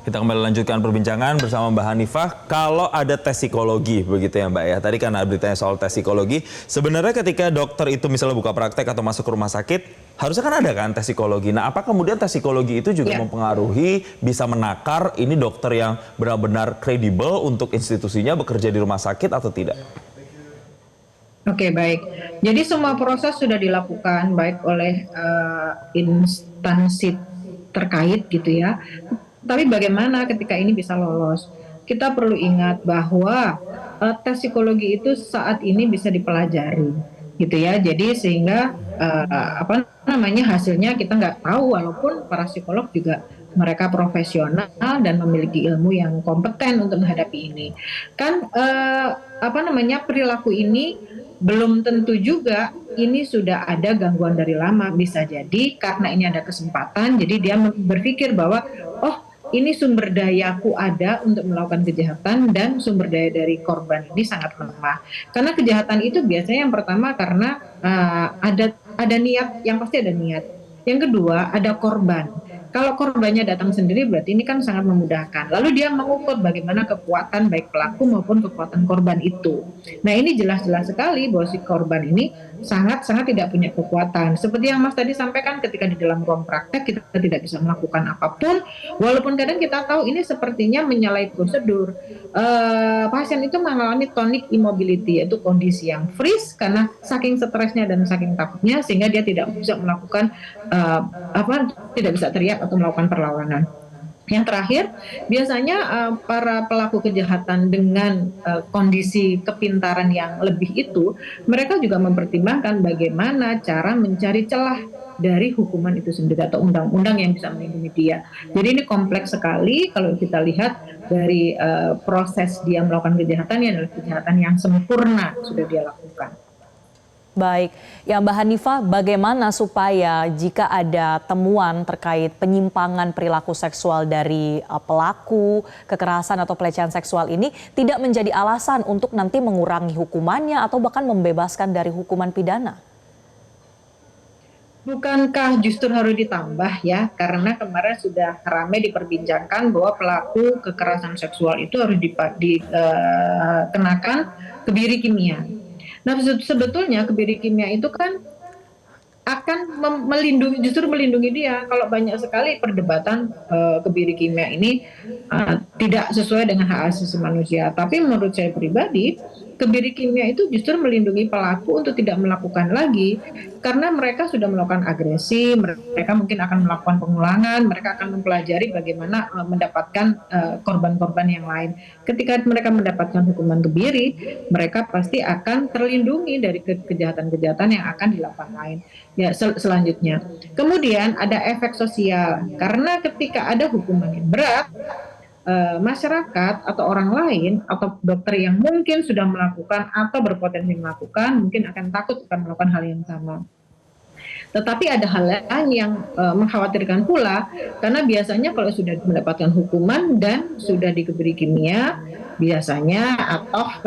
Kita kembali lanjutkan perbincangan bersama Mbak Hanifah. Kalau ada tes psikologi, begitu ya Mbak ya. Tadi kan ada beritanya soal tes psikologi. Sebenarnya ketika dokter itu misalnya buka praktek atau masuk ke rumah sakit, harusnya kan ada kan tes psikologi. Nah, apa kemudian tes psikologi itu juga mempengaruhi, bisa menakar ini dokter yang benar-benar kredibel untuk institusinya bekerja di rumah sakit atau tidak? Oke, baik. Jadi semua proses sudah dilakukan baik oleh instansi terkait gitu ya. Tapi bagaimana ketika ini bisa lolos? Kita perlu ingat bahwa tes psikologi itu saat ini bisa dipelajari gitu ya. Jadi sehingga apa namanya hasilnya kita nggak tahu, walaupun para psikolog juga mereka profesional dan memiliki ilmu yang kompeten untuk menghadapi ini. Kan apa namanya perilaku ini belum tentu juga ini sudah ada gangguan dari lama. Bisa jadi karena ini ada kesempatan, jadi dia berpikir bahwa oh ini sumber dayaku ada untuk melakukan kejahatan dan sumber daya dari korban ini sangat lemah. Karena kejahatan itu biasanya yang pertama karena ada niat, yang pasti ada niat. Yang kedua ada korban. Kalau korbannya datang sendiri berarti ini kan sangat memudahkan. Lalu dia mengukur bagaimana kekuatan baik pelaku maupun kekuatan korban itu. Nah ini jelas-jelas sekali bahwa si korban ini sangat-sangat tidak punya kekuatan. Seperti yang Mas tadi sampaikan, ketika di dalam ruang praktek kita tidak bisa melakukan apapun, walaupun kadang kita tahu ini sepertinya menyalahi prosedur. Pasien itu mengalami tonic immobility, yaitu kondisi yang freeze karena saking stresnya dan saking takutnya sehingga dia tidak bisa melakukan tidak bisa teriak atau melakukan perlawanan. Yang terakhir, biasanya para pelaku kejahatan dengan kondisi kepintaran yang lebih itu, mereka juga mempertimbangkan bagaimana cara mencari celah dari hukuman itu sendiri atau undang-undang yang bisa melindungi dia. Jadi ini kompleks sekali kalau kita lihat dari proses dia melakukan kejahatan, ini adalah kejahatan yang sempurna sudah dia lakukan. Baik, ya Mbak Hanifah, bagaimana supaya jika ada temuan terkait penyimpangan perilaku seksual dari pelaku kekerasan atau pelecehan seksual ini tidak menjadi alasan untuk nanti mengurangi hukumannya atau bahkan membebaskan dari hukuman pidana? Bukankah justru harus ditambah ya? Karena kemarin sudah ramai diperbincangkan bahwa pelaku kekerasan seksual itu harus dikenakan kebiri kimia. Nah sebetulnya kebiri kimia itu kan akan justru melindungi dia. Kalau banyak sekali perdebatan kebiri kimia ini tidak sesuai dengan hak asasi manusia. Tapi menurut saya pribadi, kebiri kimia itu justru melindungi pelaku untuk tidak melakukan lagi. Karena mereka sudah melakukan agresi, mereka mungkin akan melakukan pengulangan, mereka akan mempelajari bagaimana mendapatkan korban-korban yang lain. Ketika mereka mendapatkan hukuman kebiri, mereka pasti akan terlindungi dari kejahatan-kejahatan yang akan dilakukan lain. Ya, selanjutnya. Kemudian ada efek sosial, karena ketika ada hukuman yang berat, masyarakat atau orang lain atau dokter yang mungkin sudah melakukan atau berpotensi melakukan mungkin akan takut akan melakukan hal yang sama. Tetapi ada hal lain yang mengkhawatirkan pula, karena biasanya kalau sudah mendapatkan hukuman dan sudah dikebiri kimia, biasanya atau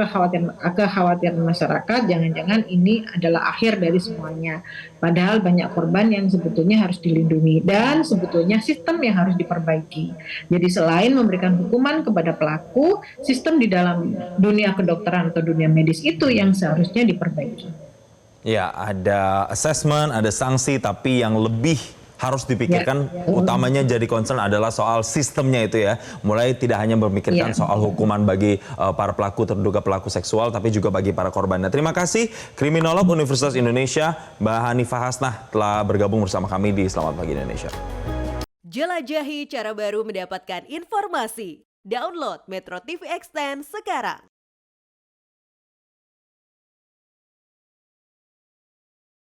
kekhawatiran masyarakat jangan-jangan ini adalah akhir dari semuanya. Padahal banyak korban yang sebetulnya harus dilindungi dan sebetulnya sistem yang harus diperbaiki. Jadi selain memberikan hukuman kepada pelaku, sistem di dalam dunia kedokteran atau dunia medis itu yang seharusnya diperbaiki. Ya, ada assessment, ada sanksi, tapi yang lebih harus dipikirkan utamanya jadi concern adalah soal sistemnya itu ya. Mulai tidak hanya memikirkan soal hukuman bagi para pelaku, terduga pelaku seksual, tapi juga bagi para korbannya. Terima kasih Kriminolog Universitas Indonesia, Mbak Hanifah Hasnah telah bergabung bersama kami di Selamat Pagi Indonesia. Jelajahi cara baru mendapatkan informasi. Download Metro TV Extend sekarang.